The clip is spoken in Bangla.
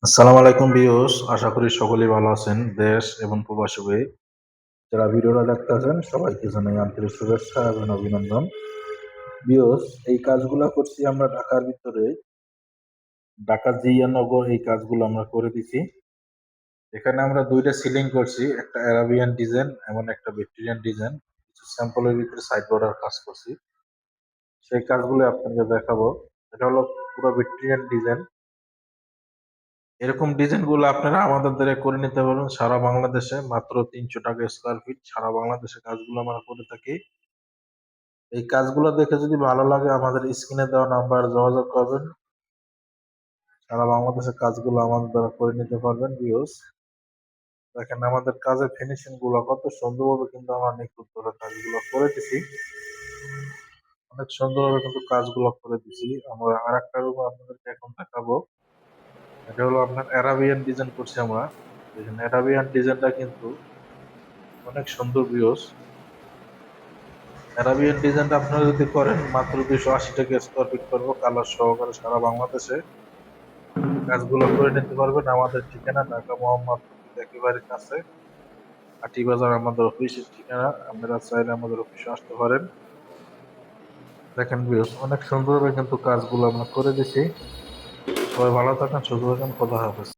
আসসালামু আলাইকুম ভিউয়ার্স, আশা করি সকলেই ভালো আছেন। দেশ এবং প্রবাসী হয়ে যারা ভিডিওটা দেখতেছেন সবাইকে জানাই আন্তরিক শুভেচ্ছা এবং অভিনন্দন। ভিউয়ার্স, এই কাজগুলা করছি আমরা ঢাকার ভিতরে, ঢাকা জিয়া নগর। এই কাজগুলো আমরা করে দিছি। এখানে আমরা দুইটা সিলিং করছি, একটা অ্যারাবিয়ান ডিজাইন এবং একটা ভিক্টোরিয়ান ডিজাইন। কিছু স্যাম্পলের ভিতরে সাইড বর্ডার কাজ করছি, সেই কাজগুলো আপনাদের দেখাবো। এটা হলো পুরো ভিক্টোরিয়ান ডিজাইন। এরকম ডিজাইন গুলো আপনারা আমাদের দ্বারা করে নিতে পারবেন সারা বাংলাদেশে, মাত্র ৩০০ টাকা স্কোয়ার ফিট। সারা বাংলাদেশে কাজগুলো আমরা করে থাকি। এই কাজগুলো দেখে যদি ভালো লাগে আমাদের স্ক্রিনে দেওয়া নাম্বার যোগাযোগ করবেন। সারা বাংলাদেশের কাজগুলো আমাদের দ্বারা করে নিতে পারবেন। ভিউয়ার্স, দেখেন আমাদের কাজের ফিনিশিং গুলো কত সুন্দরভাবে কিন্তু আমরা নিখুঁত করে কাজগুলো করে দিছি। অনেক সুন্দরভাবে কিন্তু কাজগুলো করে দিছি। আমরা আরেকটা রুম আপনাদেরকে এখন দেখাবো। এটা হলো আপনার অ্যারাবিয়ান ডিজাইন করছি আমরা। দেখেন অ্যারাবিয়ান ডিজাইনটা কিন্তু অনেক সুন্দর। ভিউয়ার্স, অ্যারাবিয়ান ডিজাইনটা আপনারা যদি করেন মাত্র 280 টাকা স্কোয়ার ফিট করবো, কালার সহকারে সারা বাংলাদেশে কাজগুলো করে নিতে পারবেন। আমাদের ঠিকানা ঢাকা মোহাম্মদপুর থেকে একেবারে কাছে, আটি বাজার আমাদের অফিসের ঠিকানা। আপনারা চাইলে আমাদের অফিসে আসতে পারেন। দেখেন ভিউয়ার্স, অনেক সুন্দরভাবে কিন্তু কাজগুলো আমরা করে দিছি। সবাই ভালো থাকেন, সুস্থ থাকেন, খোদা হাফেজ।